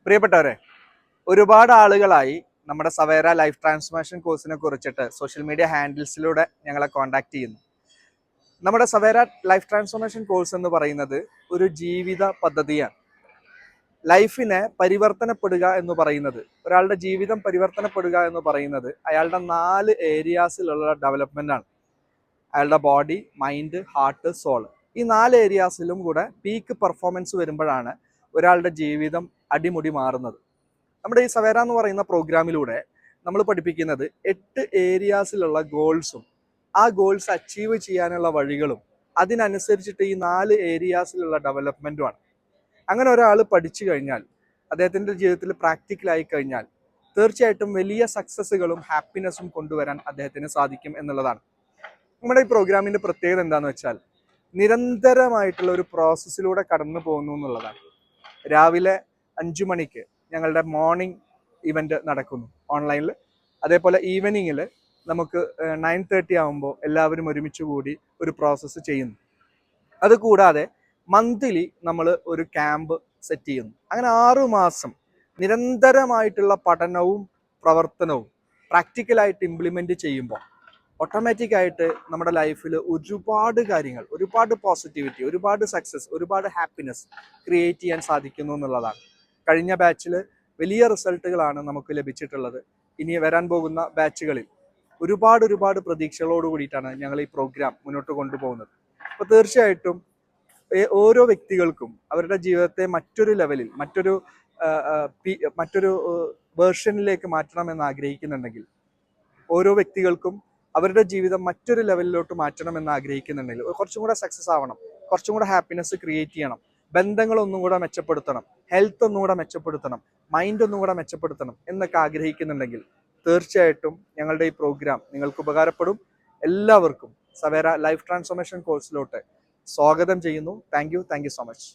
പ്രിയപ്പെട്ടവരെ, ഒരുപാട് ആളുകളായി നമ്മുടെ സവേര ലൈഫ് ട്രാൻസ്ഫോർമേഷൻ കോഴ്സിനെ കുറിച്ചിട്ട് സോഷ്യൽ മീഡിയ ഹാൻഡിൽസിലൂടെ ഞങ്ങളെ കോൺടാക്ട് ചെയ്യുന്നു. നമ്മുടെ സവേര ലൈഫ് ട്രാൻസ്ഫോർമേഷൻ കോഴ്സ് എന്ന് പറയുന്നത് ഒരു ജീവിത പദ്ധതിയാണ്. ലൈഫിനെ പരിവർത്തനപ്പെടുക എന്ന് പറയുന്നത്, ഒരാളുടെ ജീവിതം പരിവർത്തനപ്പെടുക എന്ന് പറയുന്നത് അയാളുടെ 4 ഏരിയാസിലുള്ള ഡെവലപ്മെന്റ് ആണ്. അയാളുടെ ബോഡി, മൈൻഡ്, ഹാർട്ട്, സോൾ. ഈ 4 ഏരിയാസിലും കൂടെ പീക്ക് പെർഫോമൻസ് വരുമ്പോഴാണ് ഒരാളുടെ ജീവിതം അടിമുടി മാറുന്നത്. നമ്മുടെ ഈ സവേര എന്ന് പറയുന്ന പ്രോഗ്രാമിലൂടെ നമ്മൾ പഠിപ്പിക്കുന്നത് 8 ഏരിയാസിലുള്ള ഗോൾസും ആ ഗോൾസ് അച്ചീവ് ചെയ്യാനുള്ള വഴികളും അതിനനുസരിച്ചിട്ട് ഈ 4 ഏരിയാസിലുള്ള ഡെവലപ്മെൻറ്റുമാണ്. അങ്ങനെ ഒരാൾ പഠിച്ചു കഴിഞ്ഞാൽ, അദ്ദേഹത്തിൻ്റെ ജീവിതത്തിൽ പ്രാക്ടിക്കലായി കഴിഞ്ഞാൽ തീർച്ചയായിട്ടും വലിയ സക്സസ്സുകളും ഹാപ്പിനെസ്സും കൊണ്ടുവരാൻ അദ്ദേഹത്തിന് സാധിക്കും എന്നുള്ളതാണ്. നമ്മുടെ ഈ പ്രോഗ്രാമിൻ്റെ പ്രത്യേകത എന്താണെന്ന് വെച്ചാൽ നിരന്തരമായിട്ടുള്ള ഒരു പ്രോസസ്സിലൂടെ കടന്നു പോകുന്നു എന്നുള്ളതാണ്. രാവിലെ 5 മണിക്ക് ഞങ്ങളുടെ മോർണിംഗ് ഇവൻറ്റ് നടക്കുന്നു ഓൺലൈനിൽ. അതേപോലെ ഈവനിങ്ങിൽ നമുക്ക് 9:30 ആകുമ്പോൾ എല്ലാവരും ഒരുമിച്ച് കൂടി ഒരു പ്രോസസ്സ് ചെയ്യുന്നു. അതുകൂടാതെ മന്ത്ലി നമ്മൾ ഒരു ക്യാമ്പ് സെറ്റ് ചെയ്യുന്നു. അങ്ങനെ 6 മാസം നിരന്തരമായിട്ടുള്ള പഠനവും പ്രവർത്തനവും പ്രാക്ടിക്കലായിട്ട് ഇംപ്ലിമെൻറ്റ് ചെയ്യുമ്പോൾ ഓട്ടോമാറ്റിക്കായിട്ട് നമ്മുടെ ലൈഫിൽ ഒരുപാട് കാര്യങ്ങൾ, ഒരുപാട് പോസിറ്റിവിറ്റി, ഒരുപാട് സക്സസ്, ഒരുപാട് ഹാപ്പിനെസ് ക്രിയേറ്റ് ചെയ്യാൻ സാധിക്കുന്നു എന്നുള്ളതാണ്. കഴിഞ്ഞ ബാച്ചിൽ വലിയ റിസൾട്ടുകളാണ് നമുക്ക് ലഭിച്ചിട്ടുള്ളത്. ഇനി വരാൻ പോകുന്ന ബാച്ചുകളിൽ ഒരുപാട് പ്രതീക്ഷകളോട് കൂടിയിട്ടാണ് ഞങ്ങൾ ഈ പ്രോഗ്രാം മുന്നോട്ട് കൊണ്ടുപോകുന്നത്. അപ്പോൾ തീർച്ചയായിട്ടും ഓരോ വ്യക്തികൾക്കും അവരുടെ ജീവിതത്തെ മറ്റൊരു ലെവലിൽ, മറ്റൊരു വേർഷനിലേക്ക് മാറ്റണമെന്ന് ആഗ്രഹിക്കുന്നുണ്ടെങ്കിൽ, ഓരോ വ്യക്തികൾക്കും അവരുടെ ജീവിതം മറ്റൊരു ലെവലിലോട്ട് മാറ്റണമെന്ന് ആഗ്രഹിക്കുന്നുണ്ടെങ്കിൽ, കുറച്ചും കൂടെ സക്സസ് ആവണം, കുറച്ചും കൂടെ ഹാപ്പിനെസ് ക്രിയേറ്റ് ചെയ്യണം, ബന്ധങ്ങളൊന്നും കൂടെ മെച്ചപ്പെടുത്തണം, ഹെൽത്ത് ഒന്നും കൂടെ മെച്ചപ്പെടുത്തണം, മൈൻഡ് ഒന്നും കൂടെ മെച്ചപ്പെടുത്തണം എന്നൊക്കെ ആഗ്രഹിക്കുന്നുണ്ടെങ്കിൽ തീർച്ചയായിട്ടും ഞങ്ങളുടെ ഈ പ്രോഗ്രാം നിങ്ങൾക്ക് ഉപകാരപ്പെടും. എല്ലാവർക്കും സവേര ലൈഫ് ട്രാൻസ്ഫോർമേഷൻ കോഴ്സിലോട്ട് സ്വാഗതം ചെയ്യുന്നു. Thank you so much.